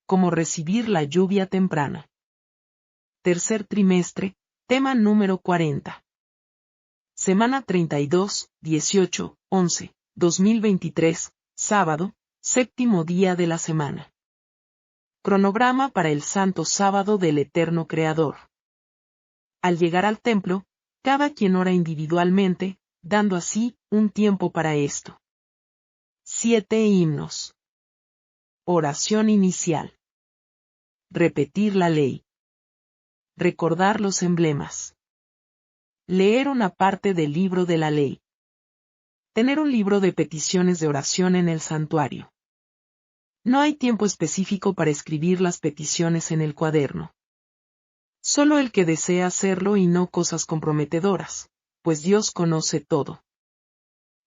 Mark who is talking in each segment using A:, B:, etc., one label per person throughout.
A: como recibir la lluvia temprana. Tercer trimestre, tema número 40. Semana 32, 18, 11, 2023, sábado, séptimo día de la semana. Cronograma para el Santo Sábado del Eterno Creador. Al llegar al templo, cada quien ora individualmente, dando así un tiempo para esto. 7 himnos. Oración inicial. Repetir la ley. Recordar los emblemas. Leer una parte del libro de la ley. Tener un libro de peticiones de oración en el santuario. No hay tiempo específico para escribir las peticiones en el cuaderno. Solo el que desea hacerlo y no cosas comprometedoras, pues Dios conoce todo.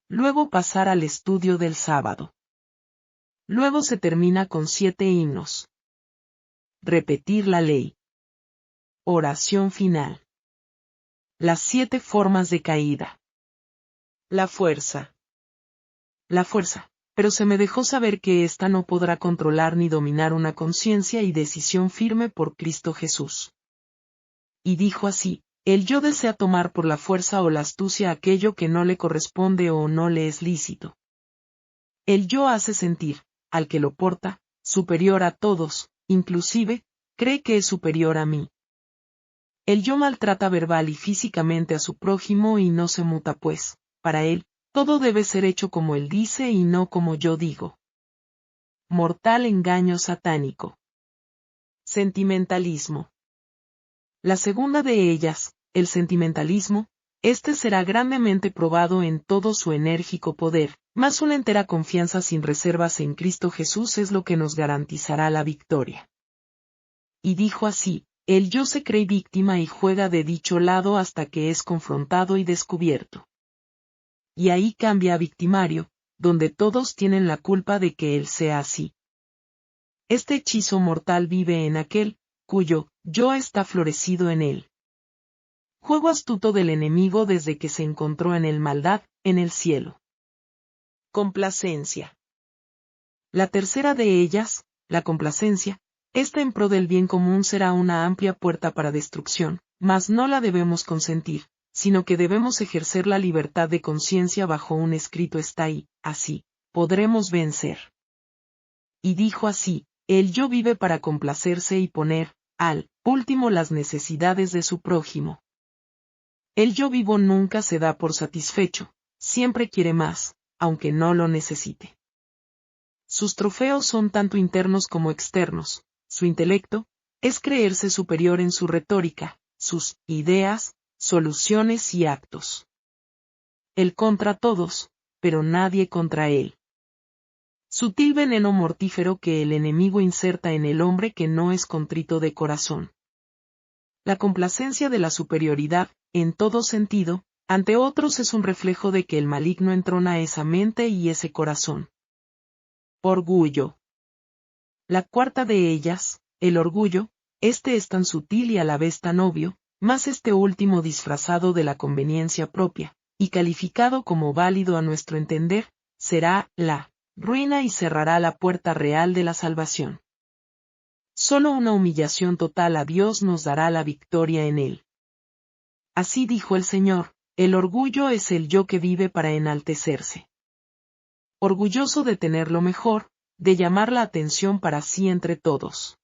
A: Luego pasar al estudio del sábado. Luego se termina con 7 himnos. Repetir la ley. Oración final. Las 7 formas de caída. La fuerza. La fuerza. Pero se me dejó saber que ésta no podrá controlar ni dominar una conciencia y decisión firme por Cristo Jesús. Y dijo así, el yo desea tomar por la fuerza o la astucia aquello que no le corresponde o no le es lícito. El yo hace sentir, al que lo porta, superior a todos, inclusive, cree que es superior a mí. El yo maltrata verbal y físicamente a su prójimo y no se muta pues, para él, todo debe ser hecho como él dice y no como yo digo. Mortal engaño satánico. Sentimentalismo. La segunda de ellas, el sentimentalismo, este será grandemente probado en todo su enérgico poder, mas una entera confianza sin reservas en Cristo Jesús es lo que nos garantizará la victoria. Y dijo así, el yo se cree víctima y juega de dicho lado hasta que es confrontado y descubierto. Y ahí cambia a victimario, donde todos tienen la culpa de que él sea así. Este hechizo mortal vive en aquel, cuyo yo está florecido en él. Juego astuto del enemigo desde que se encontró en el maldad, en el cielo. Complacencia. La tercera de ellas, la complacencia, esta en pro del bien común será una amplia puerta para destrucción, mas no la debemos consentir, sino que debemos ejercer la libertad de conciencia bajo un escrito está ahí, así, podremos vencer. Y dijo así, el yo vive para complacerse y poner, al último las necesidades de su prójimo. El yo vivo nunca se da por satisfecho, siempre quiere más, aunque no lo necesite. Sus trofeos son tanto internos como externos, su intelecto, es creerse superior en su retórica, sus ideas, soluciones y actos. Él contra todos, pero nadie contra él. Sutil veneno mortífero que el enemigo inserta en el hombre que no es contrito de corazón. La complacencia de la superioridad, en todo sentido, ante otros es un reflejo de que el maligno entrona esa mente y ese corazón. Orgullo. La cuarta de ellas, el orgullo, este es tan sutil y a la vez tan obvio, mas este último disfrazado de la conveniencia propia, y calificado como válido a nuestro entender, será la ruina y cerrará la puerta real de la salvación. Solo una humillación total a Dios nos dará la victoria en él. Así dijo el Señor, el orgullo es el yo que vive para enaltecerse. Orgulloso de tener lo mejor, de llamar la atención para sí entre todos.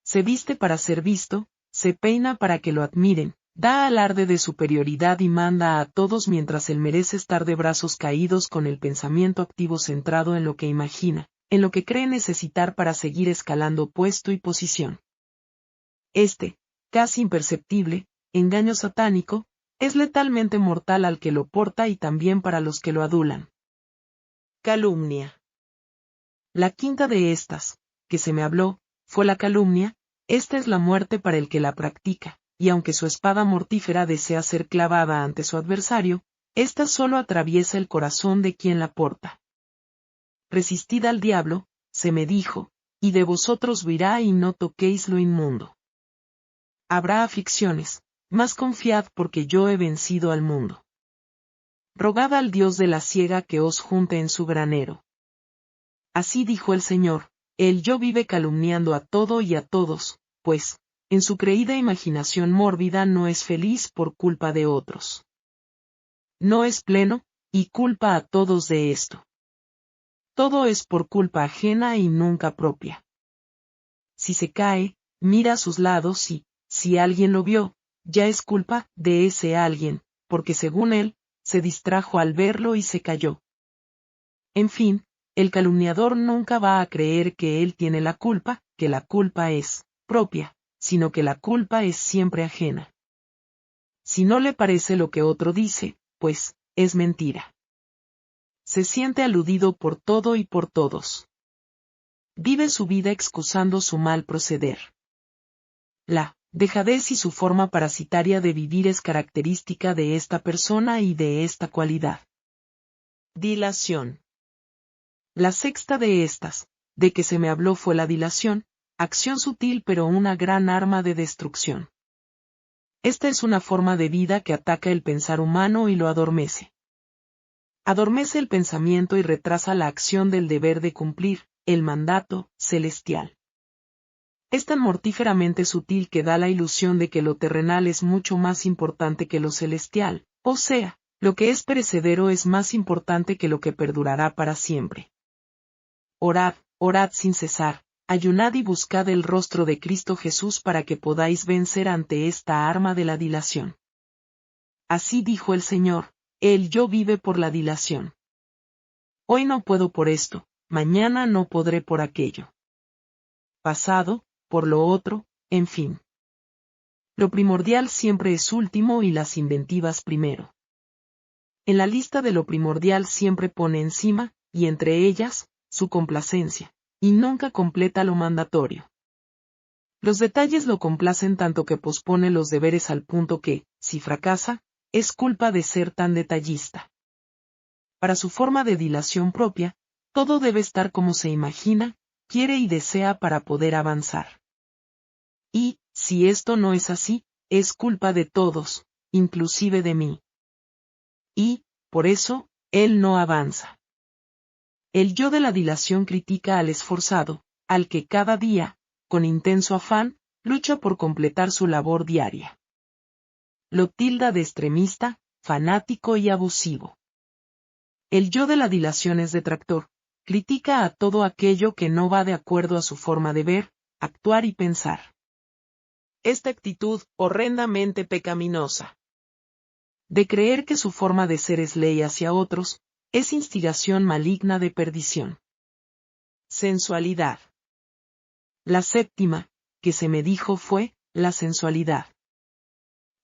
A: Se viste para ser visto, se peina para que lo admiren, da alarde de superioridad y manda a todos mientras él merece estar de brazos caídos con el pensamiento activo centrado en lo que imagina, en lo que cree necesitar para seguir escalando puesto y posición. Este, casi imperceptible, engaño satánico, es letalmente mortal al que lo porta y también para los que lo adulan. Calumnia. La quinta de estas, que se me habló, fue la calumnia, esta es la muerte para el que la practica, y aunque su espada mortífera desea ser clavada ante su adversario, ésta solo atraviesa el corazón de quien la porta. Resistid al diablo, se me dijo, y de vosotros huirá y no toquéis lo inmundo. Habrá aflicciones, mas confiad porque yo he vencido al mundo. Rogad al Dios de la siega que os junte en su granero. Así dijo el Señor, el yo vive calumniando a todo y a todos, pues, en su creída imaginación mórbida no es feliz por culpa de otros. No es pleno, y culpa a todos de esto. Todo es por culpa ajena y nunca propia. Si se cae, mira a sus lados y, si alguien lo vio, ya es culpa de ese alguien, porque según él, se distrajo al verlo y se cayó. En fin, el calumniador nunca va a creer que él tiene la culpa, que la culpa es propia, sino que la culpa es siempre ajena. Si no le parece lo que otro dice, pues, es mentira. Se siente aludido por todo y por todos. Vive su vida excusando su mal proceder. La dejadez y su forma parasitaria de vivir es característica de esta persona y de esta cualidad. Dilación. La sexta de estas, de que se me habló fue la dilación, acción sutil pero una gran arma de destrucción. Esta es una forma de vida que ataca el pensar humano y lo adormece. Adormece el pensamiento y retrasa la acción del deber de cumplir, el mandato celestial. Es tan mortíferamente sutil que da la ilusión de que lo terrenal es mucho más importante que lo celestial, o sea, lo que es perecedero es más importante que lo que perdurará para siempre. Orad, orad sin cesar, ayunad y buscad el rostro de Cristo Jesús para que podáis vencer ante esta arma de la dilación. Así dijo el Señor, el yo vive por la dilación. Hoy no puedo por esto, mañana no podré por aquello. Pasado, por lo otro, en fin. Lo primordial siempre es último y las inventivas primero. En la lista de lo primordial siempre pone encima, y entre ellas, su complacencia, y nunca completa lo mandatorio. Los detalles lo complacen tanto que pospone los deberes al punto que, si fracasa, es culpa de ser tan detallista. Para su forma de dilación propia, todo debe estar como se imagina, quiere y desea para poder avanzar. Y, si esto no es así, es culpa de todos, inclusive de mí. Y, por eso, él no avanza. El yo de la dilación critica al esforzado, al que cada día, con intenso afán, lucha por completar su labor diaria. Lo tilda de extremista, fanático y abusivo. El yo de la dilación es detractor, critica a todo aquello que no va de acuerdo a su forma de ver, actuar y pensar. Esta actitud, horrendamente pecaminosa, de creer que su forma de ser es ley hacia otros, es instigación maligna de perdición. Sensualidad. La séptima, que se me dijo fue, la sensualidad.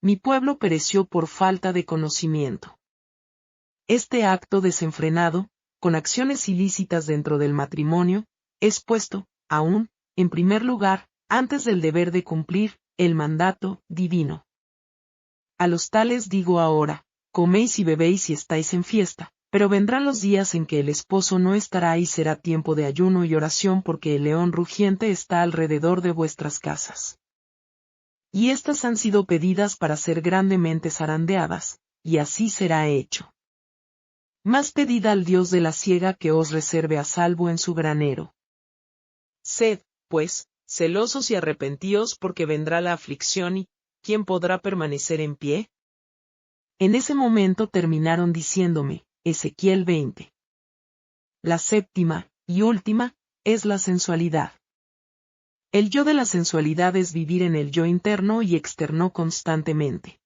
A: Mi pueblo pereció por falta de conocimiento. Este acto desenfrenado, con acciones ilícitas dentro del matrimonio, es puesto, aún, en primer lugar, antes del deber de cumplir, el mandato divino. A los tales digo ahora, coméis y bebéis y estáis en fiesta, pero vendrán los días en que el esposo no estará y será tiempo de ayuno y oración porque el león rugiente está alrededor de vuestras casas. Y estas han sido pedidas para ser grandemente zarandeadas, y así será hecho. Más pedid al Dios de la siega que os reserve a salvo en su granero. Sed, pues, celosos y arrepentíos porque vendrá la aflicción y, ¿quién podrá permanecer en pie? En ese momento terminaron diciéndome, Ezequiel 20. La séptima, y última, es la sensualidad. El yo de la sensualidad es vivir en el yo interno y externo constantemente.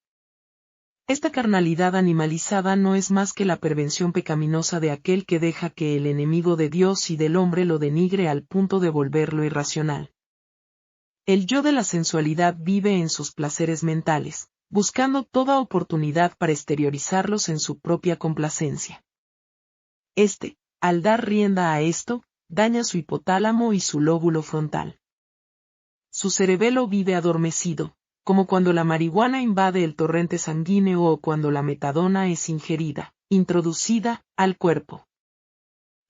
A: Esta carnalidad animalizada no es más que la pervención pecaminosa de aquel que deja que el enemigo de Dios y del hombre lo denigre al punto de volverlo irracional. El yo de la sensualidad vive en sus placeres mentales, buscando toda oportunidad para exteriorizarlos en su propia complacencia. Al dar rienda a esto, daña su hipotálamo y su lóbulo frontal. Su cerebelo vive adormecido, como cuando la marihuana invade el torrente sanguíneo o cuando la metadona es ingerida, introducida, al cuerpo.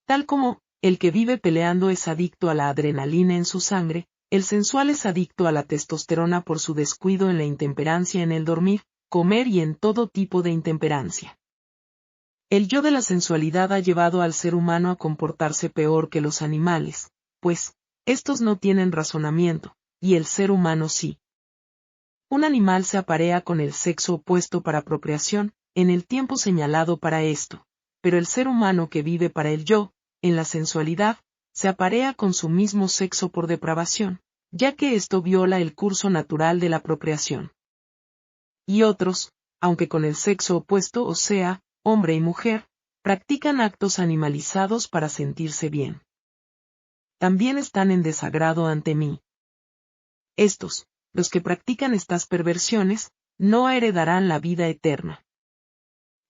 A: Tal como, el que vive peleando es adicto a la adrenalina en su sangre, el sensual es adicto a la testosterona por su descuido en la intemperancia en el dormir, comer y en todo tipo de intemperancia. El yo de la sensualidad ha llevado al ser humano a comportarse peor que los animales, pues, Estos no tienen razonamiento, y el ser humano sí. Un animal se aparea con el sexo opuesto para procreación, en el tiempo señalado para esto, pero el ser humano que vive para el yo, en la sensualidad, se aparea con su mismo sexo por depravación, ya que esto viola el curso natural de la procreación. Y otros, aunque con el sexo opuesto, o sea, hombre y mujer, practican actos animalizados para sentirse bien. También están en desagrado ante mí. Estos, los que practican estas perversiones, no heredarán la vida eterna.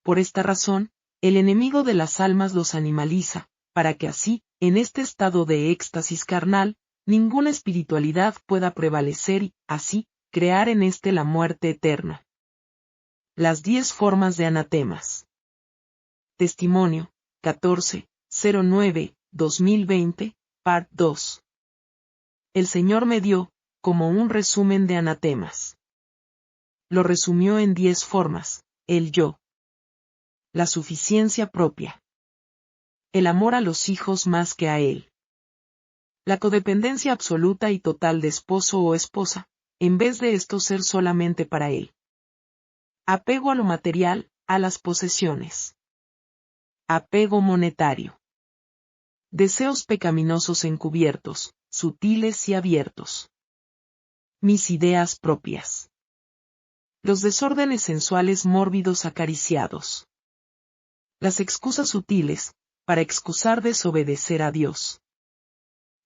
A: Por esta razón, el enemigo de las almas los animaliza, para que así, en este estado de éxtasis carnal, ninguna espiritualidad pueda prevalecer y, así, crear en éste la muerte eterna. Las 10 formas de anatemas. Testimonio, 14-09-2020, Part 2. El Señor me dio, como un resumen de anatemas. Lo resumió en 10 formas: el yo, la suficiencia propia, el amor a los hijos más que a él, la codependencia absoluta y total de esposo o esposa, en vez de esto ser solamente para él, apego a lo material, a las posesiones, apego monetario, deseos pecaminosos encubiertos, sutiles y abiertos, mis ideas propias, los desórdenes sensuales mórbidos acariciados, las excusas sutiles, para excusar desobedecer a Dios.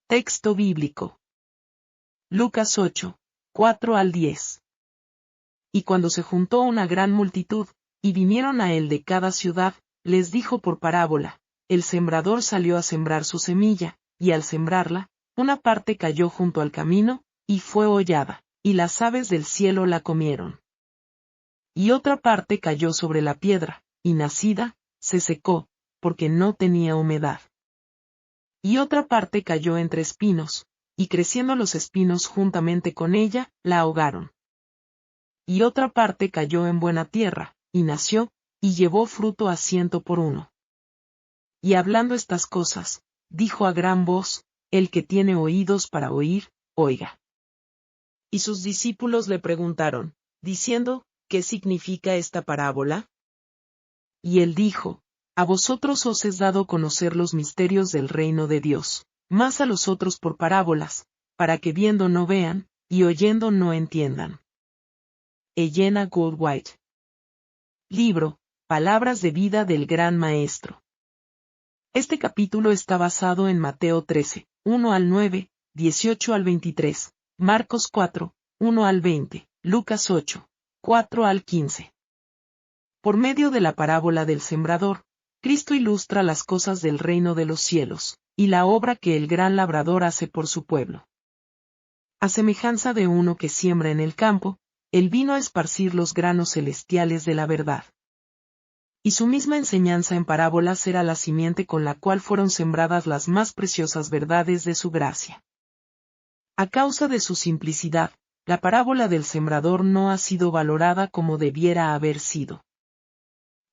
A: Texto bíblico. Lucas 8, 4-10. Y cuando se juntó una gran multitud, y vinieron a él de cada ciudad, les dijo por parábola: el sembrador salió a sembrar su semilla, y al sembrarla, una parte cayó junto al camino, y fue hollada, y las aves del cielo la comieron. Y otra parte cayó sobre la piedra, y nacida, se secó, porque no tenía humedad. Y otra parte cayó entre espinos, y creciendo los espinos juntamente con ella, la ahogaron. Y otra parte cayó en buena tierra, y nació, y llevó fruto a 100 por 1. Y hablando estas cosas, dijo a gran voz: el que tiene oídos para oír, oiga. Y sus discípulos le preguntaron, diciendo: ¿qué significa esta parábola? Y él dijo: a vosotros os es dado conocer los misterios del reino de Dios, mas a los otros por parábolas, para que viendo no vean, y oyendo no entiendan. Elena Goldwhite. Libro, Palabras de vida del Gran Maestro. Este capítulo está basado en Mateo 13, 1-9, 18-23, Marcos 4, 1-20, Lucas 8, 4-15. Por medio de la parábola del sembrador, Cristo ilustra las cosas del reino de los cielos, y la obra que el gran labrador hace por su pueblo. A semejanza de uno que siembra en el campo, él vino a esparcir los granos celestiales de la verdad. Y su misma enseñanza en parábolas era la simiente con la cual fueron sembradas las más preciosas verdades de su gracia. A causa de su simplicidad, la parábola del sembrador no ha sido valorada como debiera haber sido.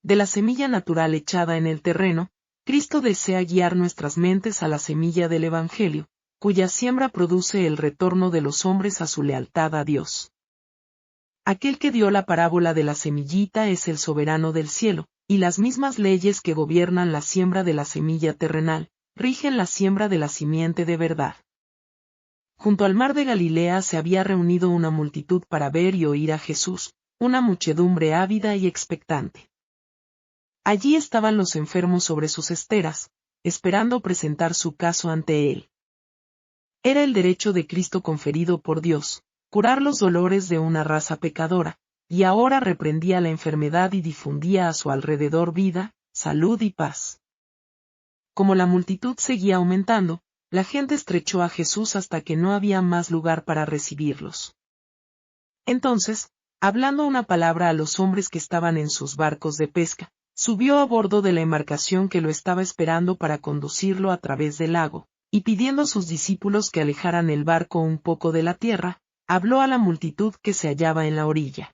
A: De la semilla natural echada en el terreno, Cristo desea guiar nuestras mentes a la semilla del Evangelio, cuya siembra produce el retorno de los hombres a su lealtad a Dios. Aquel que dio la parábola de la semillita es el soberano del cielo, y las mismas leyes que gobiernan la siembra de la semilla terrenal, rigen la siembra de la simiente de verdad. Junto al mar de Galilea se había reunido una multitud para ver y oír a Jesús, una muchedumbre ávida y expectante. Allí estaban los enfermos sobre sus esteras, esperando presentar su caso ante él. Era el derecho de Cristo conferido por Dios, curar los dolores de una raza pecadora, y ahora reprendía la enfermedad y difundía a su alrededor vida, salud y paz. Como la multitud seguía aumentando, la gente estrechó a Jesús hasta que no había más lugar para recibirlos. Entonces, hablando una palabra a los hombres que estaban en sus barcos de pesca, subió a bordo de la embarcación que lo estaba esperando para conducirlo a través del lago, y pidiendo a sus discípulos que alejaran el barco un poco de la tierra, habló a la multitud que se hallaba en la orilla.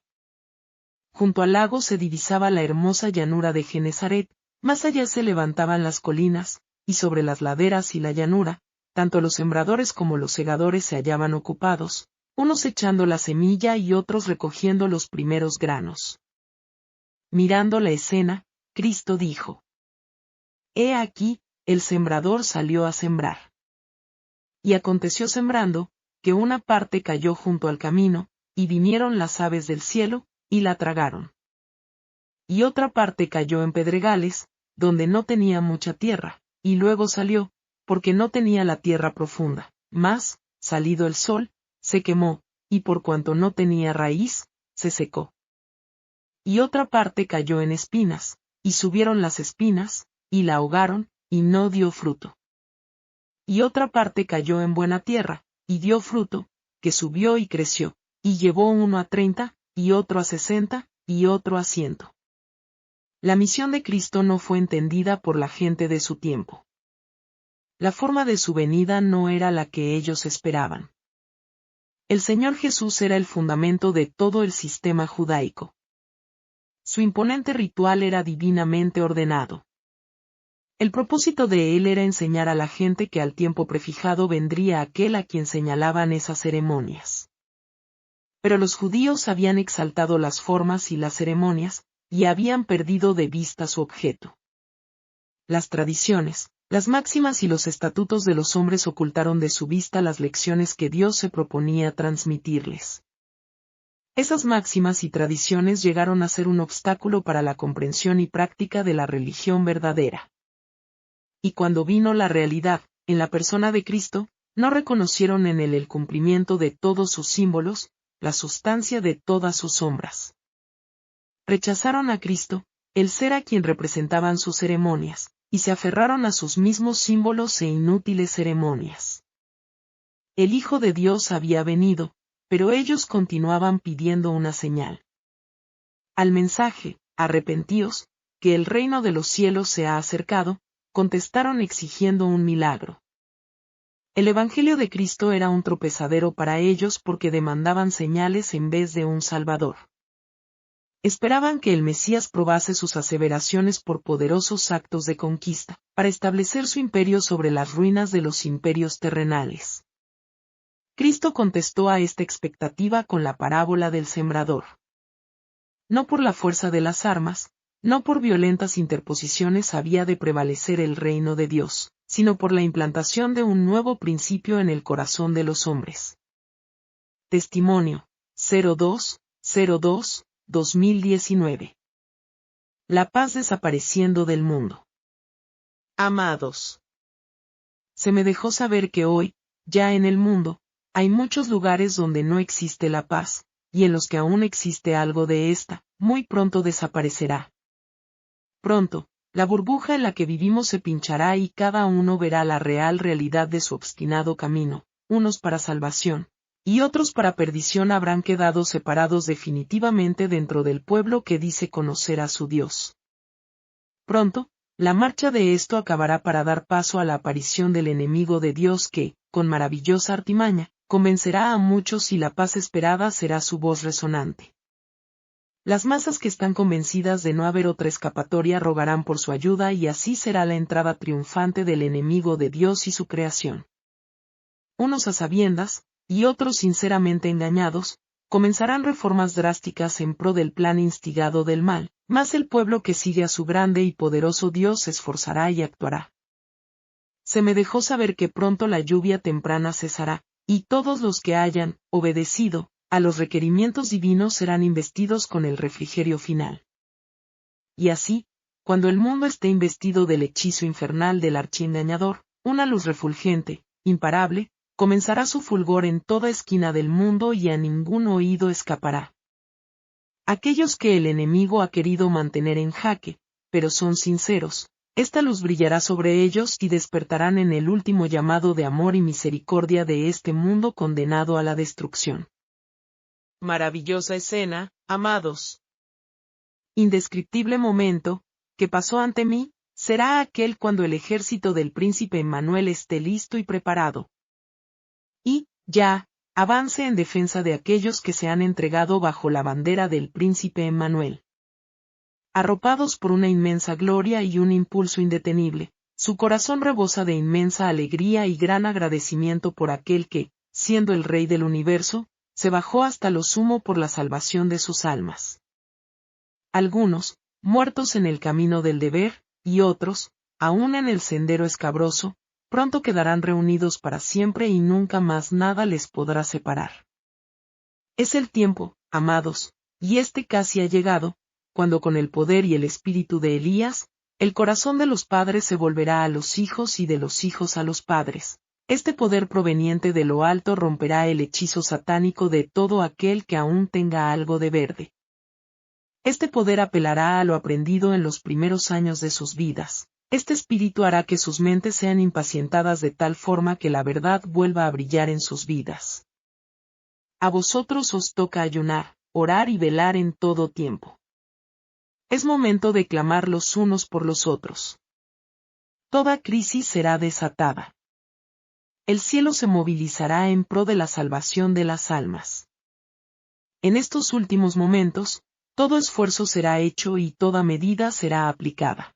A: Junto al lago se divisaba la hermosa llanura de Genesaret, más allá se levantaban las colinas, y sobre las laderas y la llanura, tanto los sembradores como los segadores se hallaban ocupados, unos echando la semilla y otros recogiendo los primeros granos. Mirando la escena, Cristo dijo: He aquí, el sembrador salió a sembrar. Y aconteció sembrando, que una parte cayó junto al camino, y vinieron las aves del cielo, y la tragaron. Y otra parte cayó en pedregales, donde no tenía mucha tierra, y luego salió, porque no tenía la tierra profunda, mas, salido el sol, se quemó, y por cuanto no tenía raíz, se secó. Y otra parte cayó en espinas, y subieron las espinas, y la ahogaron, y no dio fruto. Y otra parte cayó en buena tierra, y dio fruto, que subió y creció, y llevó uno a 30, y otro a 60, y otro a 100. La misión de Cristo no fue entendida por la gente de su tiempo. La forma de su venida no era la que ellos esperaban. El Señor Jesús era el fundamento de todo el sistema judaico. Su imponente ritual era divinamente ordenado. El propósito de él era enseñar a la gente que al tiempo prefijado vendría aquel a quien señalaban esas ceremonias. Pero los judíos habían exaltado las formas y las ceremonias, y habían perdido de vista su objeto. Las tradiciones, las máximas y los estatutos de los hombres ocultaron de su vista las lecciones que Dios se proponía transmitirles. Esas máximas y tradiciones llegaron a ser un obstáculo para la comprensión y práctica de la religión verdadera. Y cuando vino la realidad, en la persona de Cristo, no reconocieron en él el cumplimiento de todos sus símbolos, la sustancia de todas sus sombras. Rechazaron a Cristo, el ser a quien representaban sus ceremonias, y se aferraron a sus mismos símbolos e inútiles ceremonias. El Hijo de Dios había venido, pero ellos continuaban pidiendo una señal. Al mensaje, arrepentíos, que el reino de los cielos se ha acercado, contestaron exigiendo un milagro. El Evangelio de Cristo era un tropezadero para ellos porque demandaban señales en vez de un Salvador. Esperaban que el Mesías probase sus aseveraciones por poderosos actos de conquista, para establecer su imperio sobre las ruinas de los imperios terrenales. Cristo contestó a esta expectativa con la parábola del sembrador. No por la fuerza de las armas, no por violentas interposiciones había de prevalecer el reino de Dios, sino por la implantación de un nuevo principio en el corazón de los hombres. Testimonio, 02/02/2019. La paz desapareciendo del mundo. Amados. Se me dejó saber que hoy, ya en el mundo, hay muchos lugares donde no existe la paz, y en los que aún existe algo de esta, muy pronto desaparecerá. Pronto, la burbuja en la que vivimos se pinchará y cada uno verá la real realidad de su obstinado camino, unos para salvación, y otros para perdición habrán quedado separados definitivamente dentro del pueblo que dice conocer a su Dios. Pronto, la marcha de esto acabará para dar paso a la aparición del enemigo de Dios que, con maravillosa artimaña, convencerá a muchos y la paz esperada será su voz resonante. Las masas que están convencidas de no haber otra escapatoria rogarán por su ayuda y así será la entrada triunfante del enemigo de Dios y su creación. Unos a sabiendas, y otros sinceramente engañados, comenzarán reformas drásticas en pro del plan instigado del mal, mas el pueblo que sigue a su grande y poderoso Dios se esforzará y actuará. Se me dejó saber que pronto la lluvia temprana cesará, y todos los que hayan obedecido a los requerimientos divinos serán investidos con el refrigerio final. Y así, cuando el mundo esté investido del hechizo infernal del archiengañador, una luz refulgente, imparable, comenzará su fulgor en toda esquina del mundo y a ningún oído escapará. Aquellos que el enemigo ha querido mantener en jaque, pero son sinceros, esta luz brillará sobre ellos y despertarán en el último llamado de amor y misericordia de este mundo condenado a la destrucción. Maravillosa escena, amados. Indescriptible momento, que pasó ante mí, será aquel cuando el ejército del príncipe Emmanuel esté listo y preparado. Y, ya, avance en defensa de aquellos que se han entregado bajo la bandera del príncipe Emmanuel. Arropados por una inmensa gloria y un impulso indetenible, Su corazón rebosa de inmensa alegría y gran agradecimiento por aquel que, siendo el Rey del universo, se bajó hasta lo sumo por la salvación de sus almas. Algunos, muertos en el camino del deber, y otros, aún en el sendero escabroso, pronto quedarán reunidos para siempre y nunca más nada les podrá separar. Es el tiempo, amados, y este casi ha llegado, cuando con el poder y el espíritu de Elías, el corazón de los padres se volverá a los hijos y de los hijos a los padres. Este poder proveniente de lo alto romperá el hechizo satánico de todo aquel que aún tenga algo de verde. Este poder apelará a lo aprendido en los primeros años de sus vidas. Este espíritu hará que sus mentes sean impacientadas de tal forma que la verdad vuelva a brillar en sus vidas. A vosotros os toca ayunar, orar y velar en todo tiempo. Es momento de clamar los unos por los otros. Toda crisis será desatada. El cielo se movilizará en pro de la salvación de las almas. En estos últimos momentos, todo esfuerzo será hecho y toda medida será aplicada.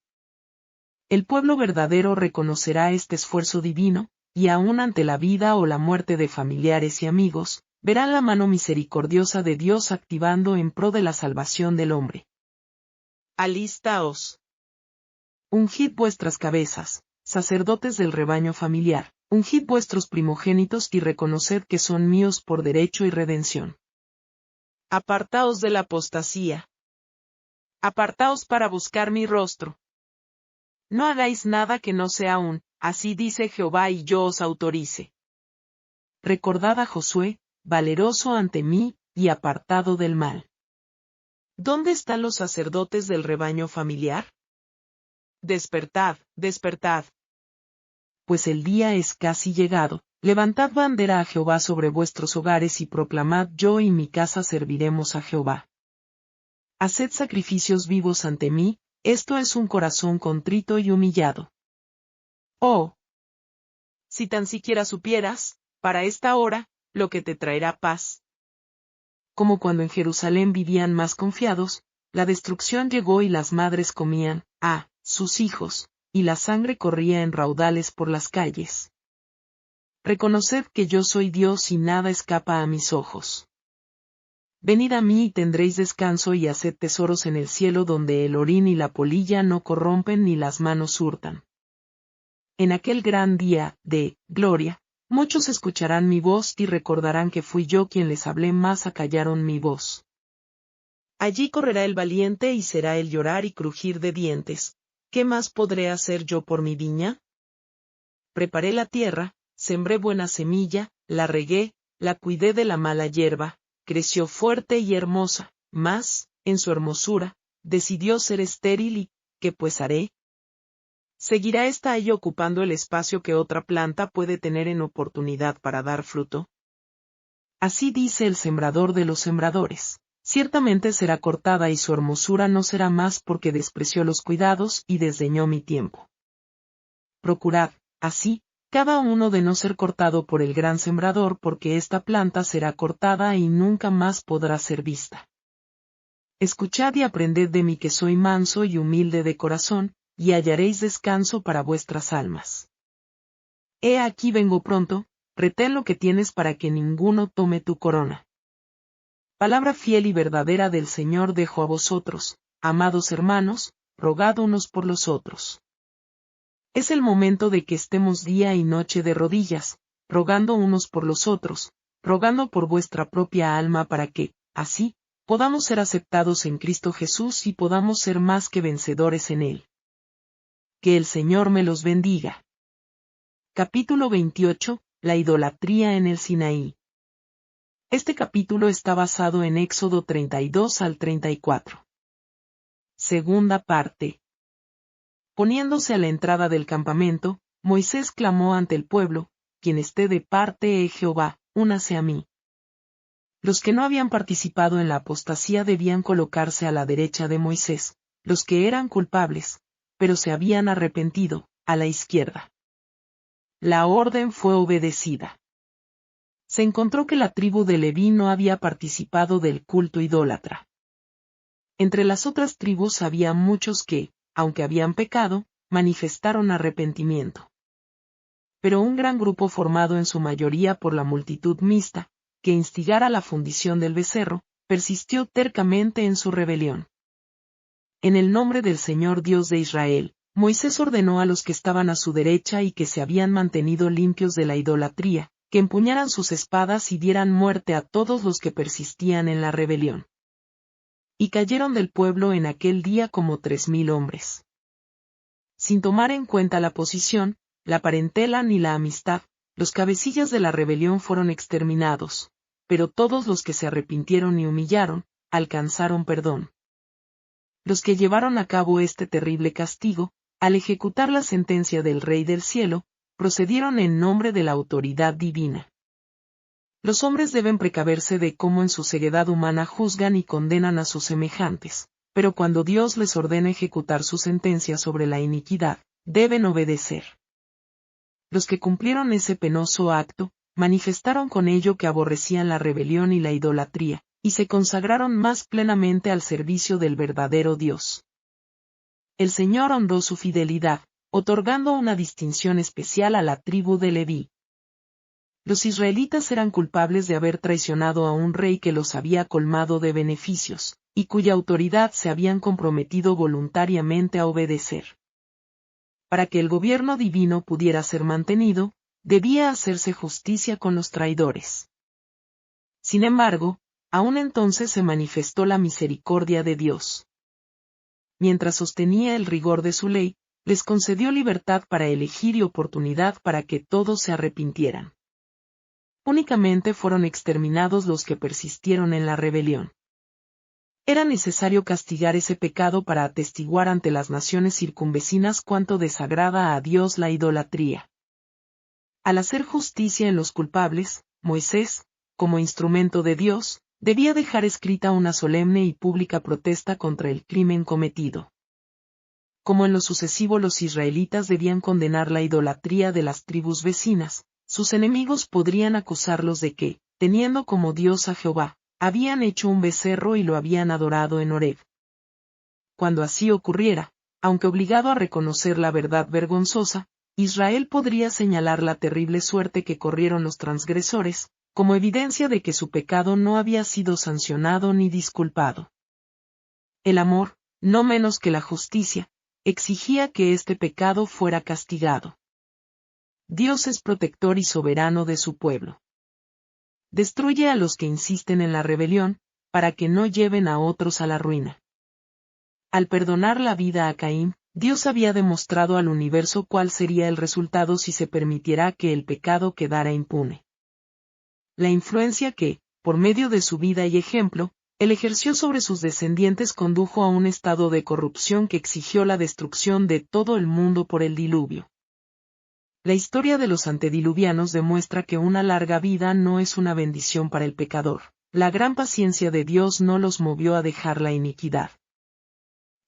A: El pueblo verdadero reconocerá este esfuerzo divino, y aún ante la vida o la muerte de familiares y amigos, verán la mano misericordiosa de Dios activando en pro de la salvación del hombre. Alistaos. Ungid vuestras cabezas, sacerdotes del rebaño familiar, ungid vuestros primogénitos y reconoced que son míos por derecho y redención. Apartaos de la apostasía. Apartaos para buscar mi rostro. No hagáis nada que no sea un, así dice Jehová y yo os autorice. Recordad a Josué, valeroso ante mí, y apartado del mal. ¿Dónde están los sacerdotes del rebaño familiar? Despertad, despertad. Pues el día es casi llegado, levantad bandera a Jehová sobre vuestros hogares y proclamad: yo y mi casa serviremos a Jehová. Haced sacrificios vivos ante mí, esto es un corazón contrito y humillado. Oh, si tan siquiera supieras, para esta hora, lo que te traerá paz. Como cuando en Jerusalén vivían más confiados, la destrucción llegó y las madres comían, sus hijos, y la sangre corría en raudales por las calles. Reconoced que yo soy Dios y nada escapa a mis ojos. Venid a mí y tendréis descanso y haced tesoros en el cielo donde el orín y la polilla no corrompen ni las manos hurtan. En aquel gran día de gloria, muchos escucharán mi voz y recordarán que fui yo quien les hablé, mas acallaron mi voz. Allí correrá el valiente y será el llorar y crujir de dientes. ¿Qué más podré hacer yo por mi viña? Preparé la tierra, sembré buena semilla, la regué, la cuidé de la mala hierba, creció fuerte y hermosa, mas, en su hermosura, decidió ser estéril y, ¿qué pues haré? ¿Seguirá esta ahí ocupando el espacio que otra planta puede tener en oportunidad para dar fruto? Así dice el sembrador de los sembradores. Ciertamente será cortada y su hermosura no será más porque despreció los cuidados y desdeñó mi tiempo. Procurad, así, cada uno de no ser cortado por el gran sembrador, porque esta planta será cortada y nunca más podrá ser vista. Escuchad y aprended de mí que soy manso y humilde de corazón, y hallaréis descanso para vuestras almas. He aquí vengo pronto, retén lo que tienes para que ninguno tome tu corona. Palabra fiel y verdadera del Señor dejo a vosotros, amados hermanos, rogad unos por los otros. Es el momento de que estemos día y noche de rodillas, rogando unos por los otros, rogando por vuestra propia alma para que, así, podamos ser aceptados en Cristo Jesús y podamos ser más que vencedores en Él. Que el Señor me los bendiga. Capítulo 28, la idolatría en el Sinaí. Este capítulo está basado en Éxodo 32 al 34. Segunda parte. Poniéndose a la entrada del campamento, Moisés clamó ante el pueblo: quien esté de parte de Jehová, únase a mí. Los que no habían participado en la apostasía debían colocarse a la derecha de Moisés, los que eran culpables, pero se habían arrepentido, a la izquierda. La orden fue obedecida. Se encontró que la tribu de Leví no había participado del culto idólatra. Entre las otras tribus había muchos que, aunque habían pecado, manifestaron arrepentimiento. Pero un gran grupo formado en su mayoría por la multitud mixta, que instigara la fundición del becerro, persistió tercamente en su rebelión. En el nombre del Señor Dios de Israel, Moisés ordenó a los que estaban a su derecha y que se habían mantenido limpios de la idolatría, que empuñaran sus espadas y dieran muerte a todos los que persistían en la rebelión. Y cayeron del pueblo en aquel día como 3,000 hombres. Sin tomar en cuenta la posición, la parentela ni la amistad, los cabecillas de la rebelión fueron exterminados, pero todos los que se arrepintieron y humillaron, alcanzaron perdón. Los que llevaron a cabo este terrible castigo, al ejecutar la sentencia del Rey del Cielo, procedieron en nombre de la autoridad divina. Los hombres deben precaverse de cómo en su ceguedad humana juzgan y condenan a sus semejantes, pero cuando Dios les ordena ejecutar su sentencia sobre la iniquidad, deben obedecer. Los que cumplieron ese penoso acto, manifestaron con ello que aborrecían la rebelión y la idolatría, y se consagraron más plenamente al servicio del verdadero Dios. El Señor honró su fidelidad, otorgando una distinción especial a la tribu de Leví. Los israelitas eran culpables de haber traicionado a un rey que los había colmado de beneficios, y cuya autoridad se habían comprometido voluntariamente a obedecer. Para que el gobierno divino pudiera ser mantenido, debía hacerse justicia con los traidores. Sin embargo, aún entonces se manifestó la misericordia de Dios. Mientras sostenía el rigor de su ley, les concedió libertad para elegir y oportunidad para que todos se arrepintieran. Únicamente fueron exterminados los que persistieron en la rebelión. Era necesario castigar ese pecado para atestiguar ante las naciones circunvecinas cuánto desagrada a Dios la idolatría. Al hacer justicia en los culpables, Moisés, como instrumento de Dios, debía dejar escrita una solemne y pública protesta contra el crimen cometido. Como en lo sucesivo los israelitas debían condenar la idolatría de las tribus vecinas, sus enemigos podrían acusarlos de que, teniendo como Dios a Jehová, habían hecho un becerro y lo habían adorado en Horeb. Cuando así ocurriera, aunque obligado a reconocer la verdad vergonzosa, Israel podría señalar la terrible suerte que corrieron los transgresores, como evidencia de que su pecado no había sido sancionado ni disculpado. El amor, no menos que la justicia, exigía que este pecado fuera castigado. Dios es protector y soberano de su pueblo. Destruye a los que insisten en la rebelión, para que no lleven a otros a la ruina. Al perdonar la vida a Caín, Dios había demostrado al universo cuál sería el resultado si se permitiera que el pecado quedara impune. La influencia que, por medio de su vida y ejemplo, él ejerció sobre sus descendientes condujo a un estado de corrupción que exigió la destrucción de todo el mundo por el diluvio. La historia de los antediluvianos demuestra que una larga vida no es una bendición para el pecador. La gran paciencia de Dios no los movió a dejar la iniquidad.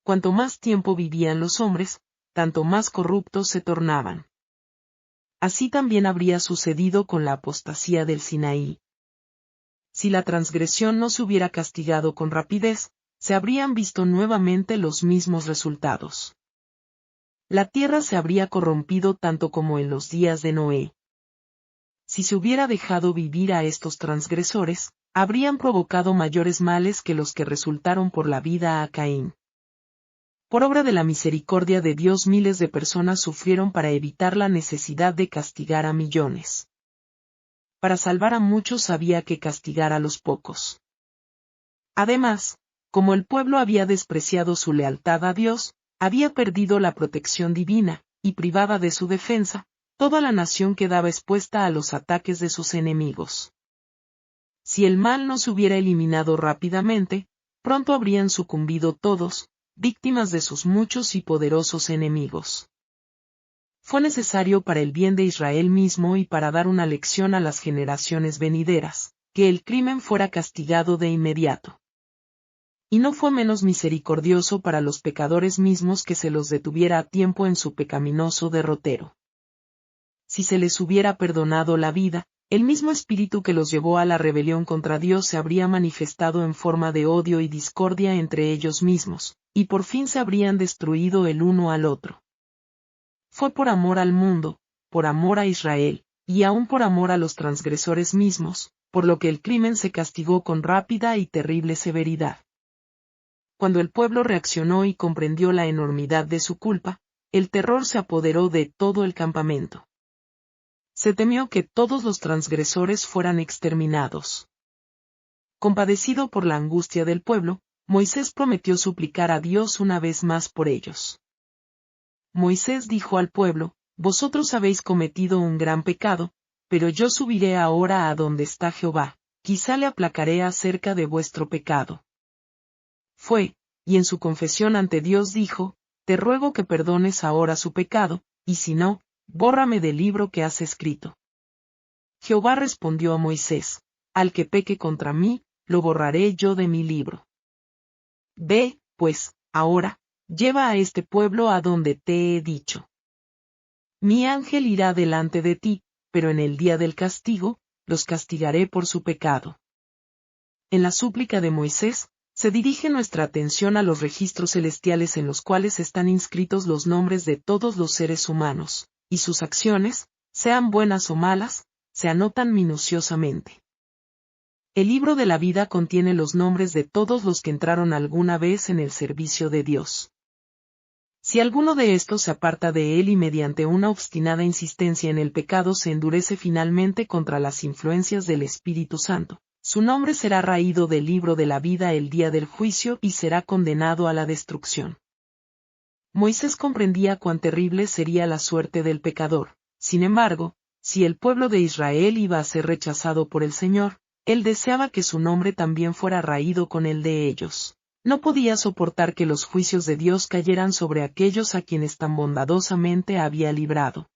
A: Cuanto más tiempo vivían los hombres, tanto más corruptos se tornaban. Así también habría sucedido con la apostasía del Sinaí. Si la transgresión no se hubiera castigado con rapidez, se habrían visto nuevamente los mismos resultados. La tierra se habría corrompido tanto como en los días de Noé. Si se hubiera dejado vivir a estos transgresores, habrían provocado mayores males que los que resultaron por la vida a Caín. Por obra de la misericordia de Dios miles de personas sufrieron para evitar la necesidad de castigar a millones. Para salvar a muchos había que castigar a los pocos. Además, como el pueblo había despreciado su lealtad a Dios, había perdido la protección divina, y privada de su defensa, toda la nación quedaba expuesta a los ataques de sus enemigos. Si el mal no se hubiera eliminado rápidamente, pronto habrían sucumbido todos, víctimas de sus muchos y poderosos enemigos. Fue necesario para el bien de Israel mismo y para dar una lección a las generaciones venideras, que el crimen fuera castigado de inmediato. Y no fue menos misericordioso para los pecadores mismos que se los detuviera a tiempo en su pecaminoso derrotero. Si se les hubiera perdonado la vida, el mismo espíritu que los llevó a la rebelión contra Dios se habría manifestado en forma de odio y discordia entre ellos mismos, y por fin se habrían destruido el uno al otro. Fue por amor al mundo, por amor a Israel, y aún por amor a los transgresores mismos, por lo que el crimen se castigó con rápida y terrible severidad. Cuando el pueblo reaccionó y comprendió la enormidad de su culpa, el terror se apoderó de todo el campamento. Se temió que todos los transgresores fueran exterminados. Compadecido por la angustia del pueblo, Moisés prometió suplicar a Dios una vez más por ellos. Moisés dijo al pueblo: «Vosotros habéis cometido un gran pecado, pero yo subiré ahora a donde está Jehová, quizá le aplacaré acerca de vuestro pecado». Fue, y en su confesión ante Dios dijo: «Te ruego que perdones ahora su pecado, y si no, bórrame del libro que has escrito». Jehová respondió a Moisés: «Al que peque contra mí, lo borraré yo de mi libro. Ve, pues, ahora, lleva a este pueblo a donde te he dicho. Mi ángel irá delante de ti, pero en el día del castigo, los castigaré por su pecado». En la súplica de Moisés, se dirige nuestra atención a los registros celestiales en los cuales están inscritos los nombres de todos los seres humanos, y sus acciones, sean buenas o malas, se anotan minuciosamente. El libro de la vida contiene los nombres de todos los que entraron alguna vez en el servicio de Dios. Si alguno de estos se aparta de él y mediante una obstinada insistencia en el pecado se endurece finalmente contra las influencias del Espíritu Santo, su nombre será raído del libro de la vida el día del juicio y será condenado a la destrucción. Moisés comprendía cuán terrible sería la suerte del pecador. Sin embargo, si el pueblo de Israel iba a ser rechazado por el Señor, él deseaba que su nombre también fuera raído con el de ellos. No podía soportar que los juicios de Dios cayeran sobre aquellos a quienes tan bondadosamente había librado.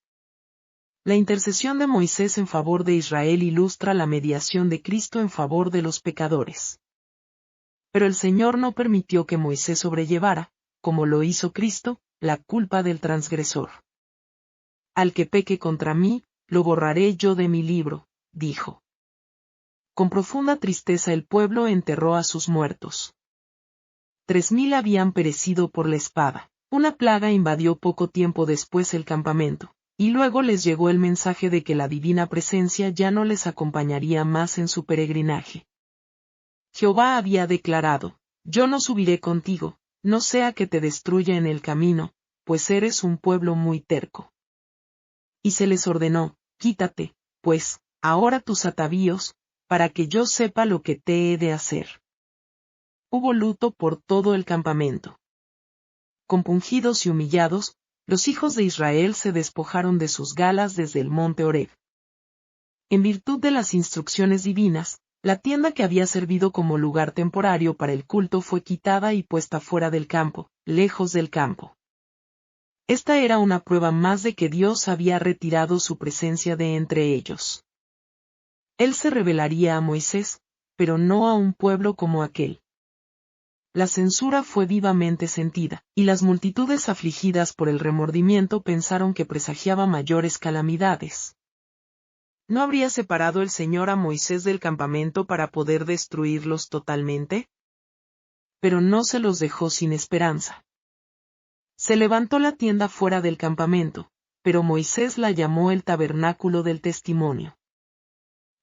A: La intercesión de Moisés en favor de Israel ilustra la mediación de Cristo en favor de los pecadores. Pero el Señor no permitió que Moisés sobrellevara, como lo hizo Cristo, la culpa del transgresor. «Al que peque contra mí, lo borraré yo de mi libro», dijo. Con profunda tristeza el pueblo enterró a sus muertos. 3000 habían perecido por la espada. Una plaga invadió poco tiempo después el campamento, y luego les llegó el mensaje de que la divina presencia ya no les acompañaría más en su peregrinaje. Jehová había declarado: «Yo no subiré contigo, no sea que te destruya en el camino, pues eres un pueblo muy terco». Y se les ordenó: «Quítate, pues, ahora tus atavíos, para que yo sepa lo que te he de hacer». Hubo luto por todo el campamento. Compungidos y humillados, los hijos de Israel se despojaron de sus galas desde el monte Horeb. En virtud de las instrucciones divinas, la tienda que había servido como lugar temporario para el culto fue quitada y puesta fuera del campo, lejos del campo. Esta era una prueba más de que Dios había retirado su presencia de entre ellos. Él se revelaría a Moisés, pero no a un pueblo como aquel. La censura fue vivamente sentida, y las multitudes afligidas por el remordimiento pensaron que presagiaba mayores calamidades. ¿No habría separado el Señor a Moisés del campamento para poder destruirlos totalmente? Pero no se los dejó sin esperanza. Se levantó la tienda fuera del campamento, pero Moisés la llamó el tabernáculo del testimonio.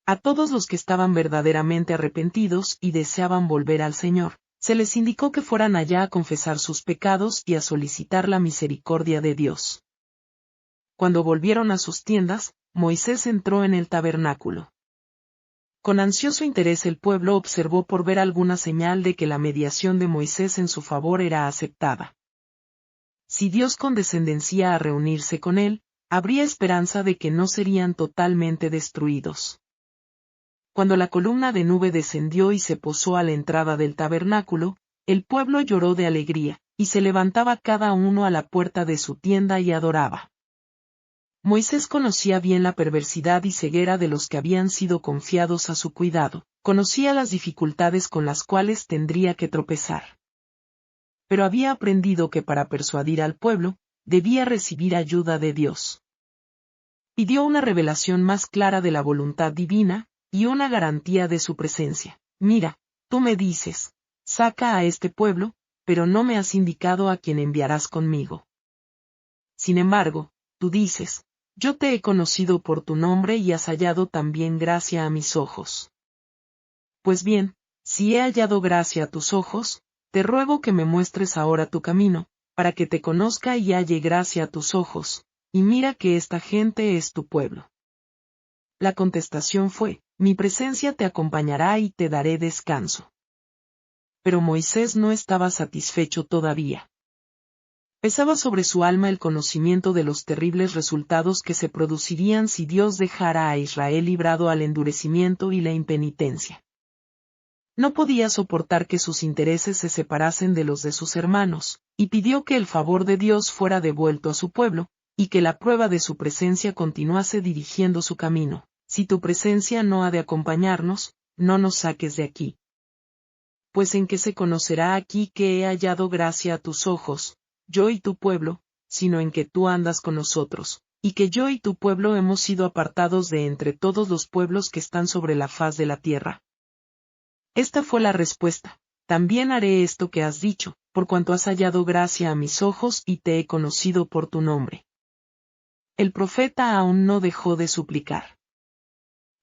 A: A todos los que estaban verdaderamente arrepentidos y deseaban volver al Señor, se les indicó que fueran allá a confesar sus pecados y a solicitar la misericordia de Dios. Cuando volvieron a sus tiendas, Moisés entró en el tabernáculo. Con ansioso interés el pueblo observó por ver alguna señal de que la mediación de Moisés en su favor era aceptada. Si Dios condescendencia a reunirse con él, habría esperanza de que no serían totalmente destruidos. Cuando la columna de nube descendió y se posó a la entrada del tabernáculo, el pueblo lloró de alegría, y se levantaba cada uno a la puerta de su tienda y adoraba. Moisés conocía bien la perversidad y ceguera de los que habían sido confiados a su cuidado, conocía las dificultades con las cuales tendría que tropezar. Pero había aprendido que para persuadir al pueblo, debía recibir ayuda de Dios. Pidió una revelación más clara de la voluntad divina, y una garantía de su presencia. «Mira, tú me dices, saca a este pueblo, pero no me has indicado a quién enviarás conmigo». Sin embargo, tú dices, yo te he conocido por tu nombre y has hallado también gracia a mis ojos. Pues bien, si he hallado gracia a tus ojos, te ruego que me muestres ahora tu camino, para que te conozca y halle gracia a tus ojos, y mira que esta gente es tu pueblo. La contestación fue, mi presencia te acompañará y te daré descanso. Pero Moisés no estaba satisfecho todavía. Pesaba sobre su alma el conocimiento de los terribles resultados que se producirían si Dios dejara a Israel librado al endurecimiento y la impenitencia. No podía soportar que sus intereses se separasen de los de sus hermanos, y pidió que el favor de Dios fuera devuelto a su pueblo, y que la prueba de su presencia continuase dirigiendo su camino. Si tu presencia no ha de acompañarnos, no nos saques de aquí. Pues en qué se conocerá aquí que he hallado gracia a tus ojos, yo y tu pueblo, sino en que tú andas con nosotros, y que yo y tu pueblo hemos sido apartados de entre todos los pueblos que están sobre la faz de la tierra. Esta fue la respuesta, también haré esto que has dicho, por cuanto has hallado gracia a mis ojos y te he conocido por tu nombre. El profeta aún no dejó de suplicar.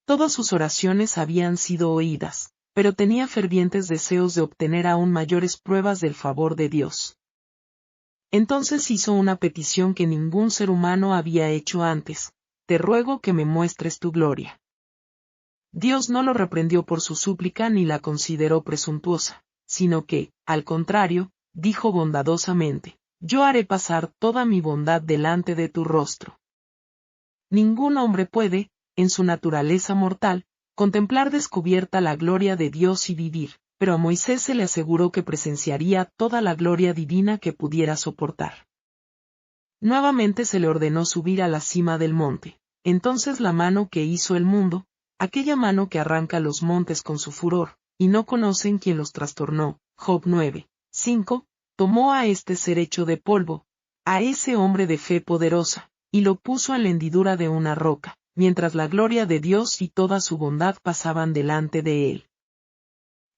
A: Todas sus oraciones habían sido oídas, pero tenía fervientes deseos de obtener aún mayores pruebas del favor de Dios. Entonces hizo una petición que ningún ser humano había hecho antes, te ruego que me muestres tu gloria. Dios no lo reprendió por su súplica ni la consideró presuntuosa, sino que, al contrario, dijo bondadosamente, yo haré pasar toda mi bondad delante de tu rostro. Ningún hombre puede, en su naturaleza mortal, contemplar descubierta la gloria de Dios y vivir, pero a Moisés se le aseguró que presenciaría toda la gloria divina que pudiera soportar. Nuevamente se le ordenó subir a la cima del monte. Entonces la mano que hizo el mundo, aquella mano que arranca los montes con su furor, y no conocen quién los trastornó, Job 9, 5, tomó a este ser hecho de polvo, a ese hombre de fe poderosa, y lo puso en la hendidura de una roca, mientras la gloria de Dios y toda su bondad pasaban delante de él.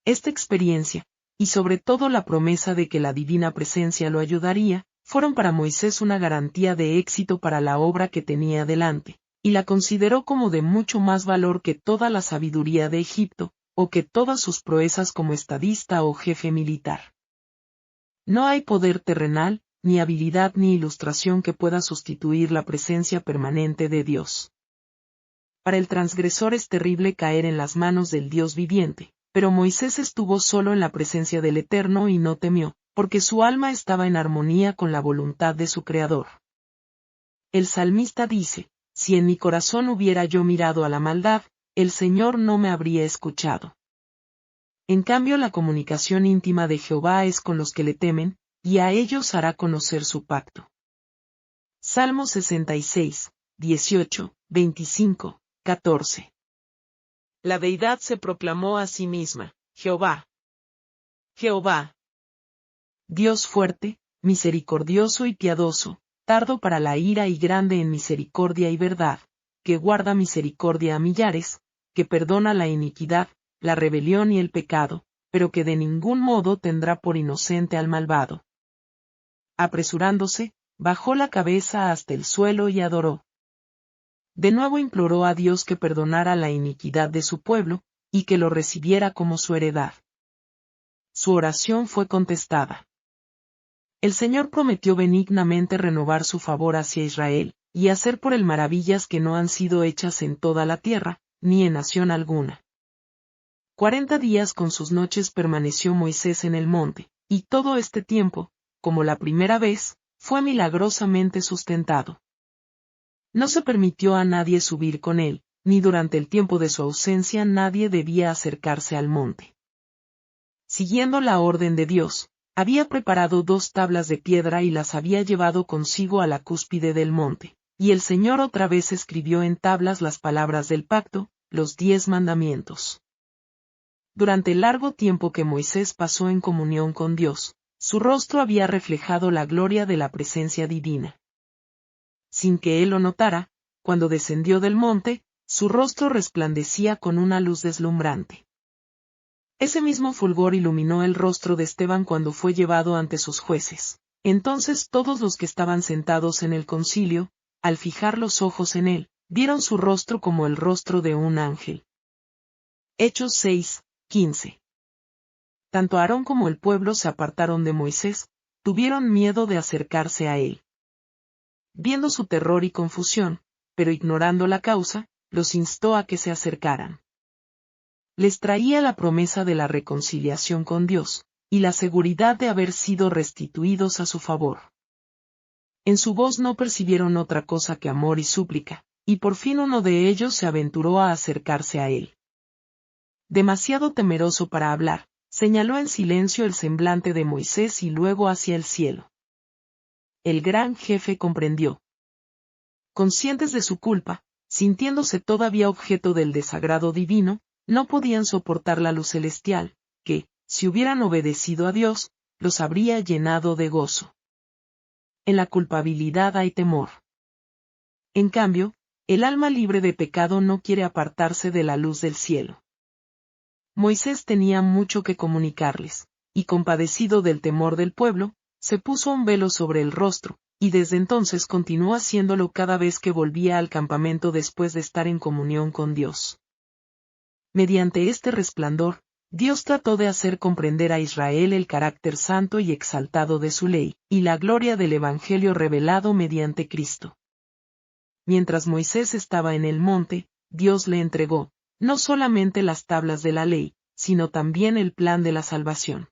A: Esta experiencia, y sobre todo la promesa de que la divina presencia lo ayudaría, fueron para Moisés una garantía de éxito para la obra que tenía delante, y la consideró como de mucho más valor que toda la sabiduría de Egipto, o que todas sus proezas como estadista o jefe militar. No hay poder terrenal, ni habilidad ni ilustración que pueda sustituir la presencia permanente de Dios. Para el transgresor es terrible caer en las manos del Dios viviente, pero Moisés estuvo solo en la presencia del Eterno y no temió, porque su alma estaba en armonía con la voluntad de su Creador. El salmista dice, si en mi corazón hubiera yo mirado a la maldad, el Señor no me habría escuchado. En cambio la comunicación íntima de Jehová es con los que le temen, y a ellos hará conocer su pacto. Salmo 66, 18, 25, 14. La deidad se proclamó a sí misma, Jehová. Jehová. Dios fuerte, misericordioso y piadoso, tardo para la ira y grande en misericordia y verdad, que guarda misericordia a millares, que perdona la iniquidad, la rebelión y el pecado, pero que de ningún modo tendrá por inocente al malvado. Apresurándose, bajó la cabeza hasta el suelo y adoró. De nuevo imploró a Dios que perdonara la iniquidad de su pueblo, y que lo recibiera como su heredad. Su oración fue contestada. El Señor prometió benignamente renovar su favor hacia Israel, y hacer por él maravillas que no han sido hechas en toda la tierra, ni en nación alguna. 40 días con sus noches permaneció Moisés en el monte, y todo este tiempo, como la primera vez, fue milagrosamente sustentado. No se permitió a nadie subir con él, ni durante el tiempo de su ausencia nadie debía acercarse al monte. Siguiendo la orden de Dios, había preparado 2 tablas de piedra y las había llevado consigo a la cúspide del monte, y el Señor otra vez escribió en tablas las palabras del pacto, los 10 mandamientos. Durante el largo tiempo que Moisés pasó en comunión con Dios, su rostro había reflejado la gloria de la presencia divina. Sin que él lo notara, cuando descendió del monte, su rostro resplandecía con una luz deslumbrante. Ese mismo fulgor iluminó el rostro de Esteban cuando fue llevado ante sus jueces. Entonces todos los que estaban sentados en el concilio, al fijar los ojos en él, vieron su rostro como el rostro de un ángel. Hechos 6:15. Tanto Aarón como el pueblo se apartaron de Moisés, tuvieron miedo de acercarse a él. Viendo su terror y confusión, pero ignorando la causa, los instó a que se acercaran. Les traía la promesa de la reconciliación con Dios, y la seguridad de haber sido restituidos a su favor. En su voz no percibieron otra cosa que amor y súplica, y por fin uno de ellos se aventuró a acercarse a él. Demasiado temeroso para hablar, señaló en silencio el semblante de Moisés y luego hacia el cielo. El gran jefe comprendió. Conscientes de su culpa, sintiéndose todavía objeto del desagrado divino, no podían soportar la luz celestial, que, si hubieran obedecido a Dios, los habría llenado de gozo. En la culpabilidad hay temor. En cambio, el alma libre de pecado no quiere apartarse de la luz del cielo. Moisés tenía mucho que comunicarles, y compadecido del temor del pueblo, se puso un velo sobre el rostro, y desde entonces continuó haciéndolo cada vez que volvía al campamento después de estar en comunión con Dios. Mediante este resplandor, Dios trató de hacer comprender a Israel el carácter santo y exaltado de su ley, y la gloria del Evangelio revelado mediante Cristo. Mientras Moisés estaba en el monte, Dios le entregó, no solamente las tablas de la ley, sino también el plan de la salvación.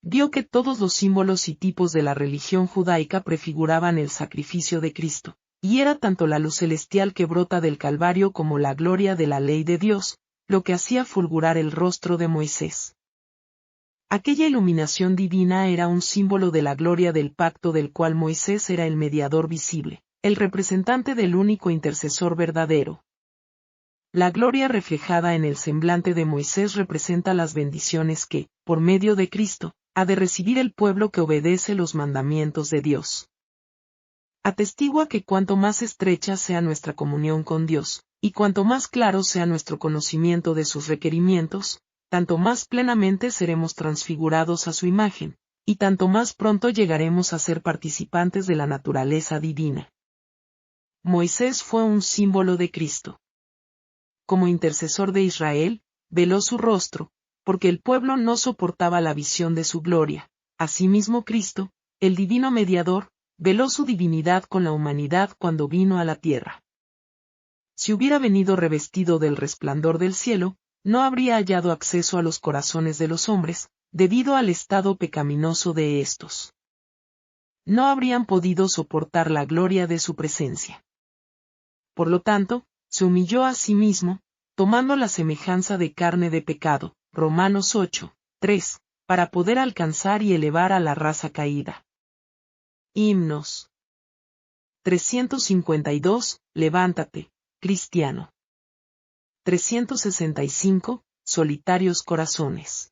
A: Vio que todos los símbolos y tipos de la religión judaica prefiguraban el sacrificio de Cristo, y era tanto la luz celestial que brota del Calvario como la gloria de la ley de Dios, lo que hacía fulgurar el rostro de Moisés. Aquella iluminación divina era un símbolo de la gloria del pacto del cual Moisés era el mediador visible, el representante del único intercesor verdadero. La gloria reflejada en el semblante de Moisés representa las bendiciones que, por medio de Cristo, ha de recibir el pueblo que obedece los mandamientos de Dios. Atestigua que cuanto más estrecha sea nuestra comunión con Dios, y cuanto más claro sea nuestro conocimiento de sus requerimientos, tanto más plenamente seremos transfigurados a su imagen, y tanto más pronto llegaremos a ser participantes de la naturaleza divina. Moisés fue un símbolo de Cristo. Como intercesor de Israel, veló su rostro, porque el pueblo no soportaba la visión de su gloria. Asimismo Cristo, el divino mediador, veló su divinidad con la humanidad cuando vino a la tierra. Si hubiera venido revestido del resplandor del cielo, no habría hallado acceso a los corazones de los hombres, debido al estado pecaminoso de éstos. No habrían podido soportar la gloria de su presencia. Por lo tanto, se humilló a sí mismo, tomando la semejanza de carne de pecado, Romanos 8:3, para poder alcanzar y elevar a la raza caída. Himnos. 352, levántate, cristiano. 365, solitarios corazones.